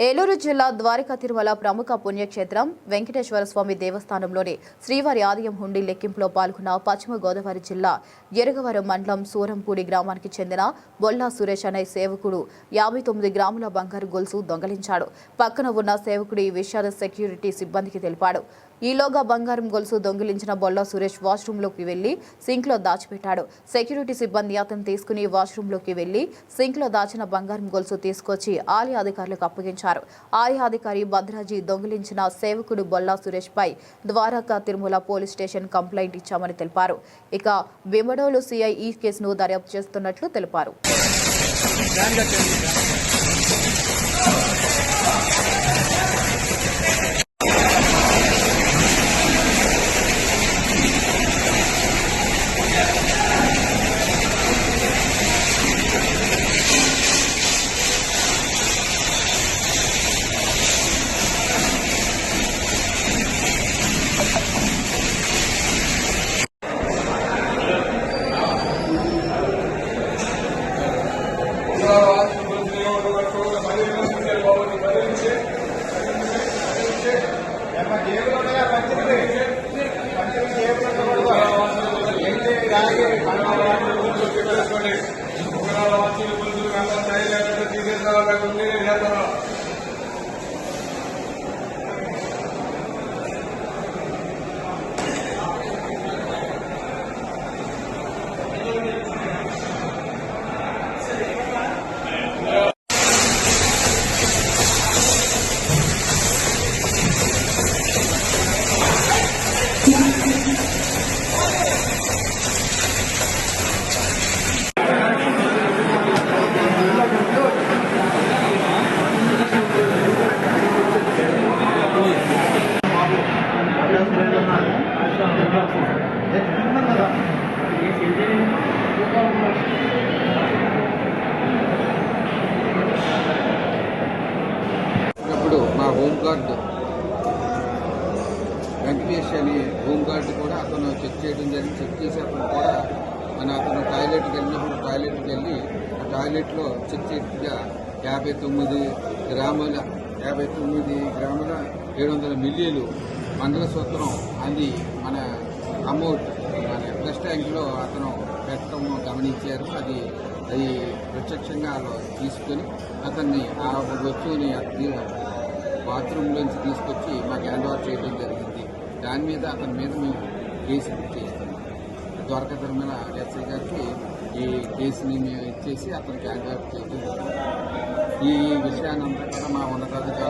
ఏలూరు జిల్లా ద్వారకా తిరుమల ప్రముఖ పుణ్యక్షేత్రం వెంకటేశ్వర స్వామి దేవస్థానంలోని శ్రీవారి ఆలయం హుండీ లెక్కింపులో పాల్గొన్న పశ్చిమ గోదావరి జిల్లా ఎరగవరం మండలం సూరంపూడి గ్రామానికి చెందిన బొల్లా సురేష్ అనే సేవకుడు 59 గ్రాముల బంగారు గొలుసు దొంగలించాడు. పక్కన ఉన్న సేవకుడు ఈ విషయాన్ని సెక్యూరిటీ సిబ్బందికి తెలిపాడు. ఈలోగా బంగారం గొలుసు దొంగిలించిన బొల్లా సురేష్ వాష్రూంలోకి వెళ్లి సింక్లో దాచిపెట్టాడు. సెక్యూరిటీ సిబ్బంది అతను తీసుకుని వాష్రూంలోకి వెళ్లి సింక్లో దాచిన బంగారం గొలుసు తీసుకొచ్చి ఆలయ అధికారులకు అప్పగించారు. ఆలయ అధికారి భద్రాజీ దొంగిలించిన సేవకుడు బొల్లా సురేష్ పై Dwaraka Tirumala police station complaint ఇచ్చామని తెలిపారు. ఇక బిమడోలు సిఐ ఈ కేసును దర్యాప్తు చేస్తున్నట్లు తెలిపారు. ఇప్పుడు మా హోంగార్డ్ వెంకటేష్ అనే హోంగార్డ్ కూడా అతను చెక్ చేయడం జరిగింది. చెక్ చేసి అతను కూడా అతను టాయిలెట్కి వెళ్ళినప్పుడు టాయిలెట్కి వెళ్ళి ఆ టాయిలెట్లో చెక్ చేసిగా 59 గ్రాముల 700 మిల్లీలు మంగళసూత్రం అది మన అమౌంట్ మన ప్లస్ ట్యాంక్లో అతను పెట్టడం గమనించారు. అది ప్రత్యక్షంగా తీసుకొని అతన్ని ఆ వస్తువుని బాత్రూంలోంచి తీసుకొచ్చి మాకు హ్యాండ్ ఓవర్ చేయడం జరిగింది. దాని మీద అతని మీద మేము కేసు చేస్తున్నాం. ద్వారకా తిరుమల ఎస్ఐ గారికి ఈ కేసుని మేము ఇచ్చేసి అతనికి హ్యాండ్ ఓవర్ చేయడం జరిగింది. ఈ విషయాన్ని అంతా కూడా మా ఉన్నతాధికారులు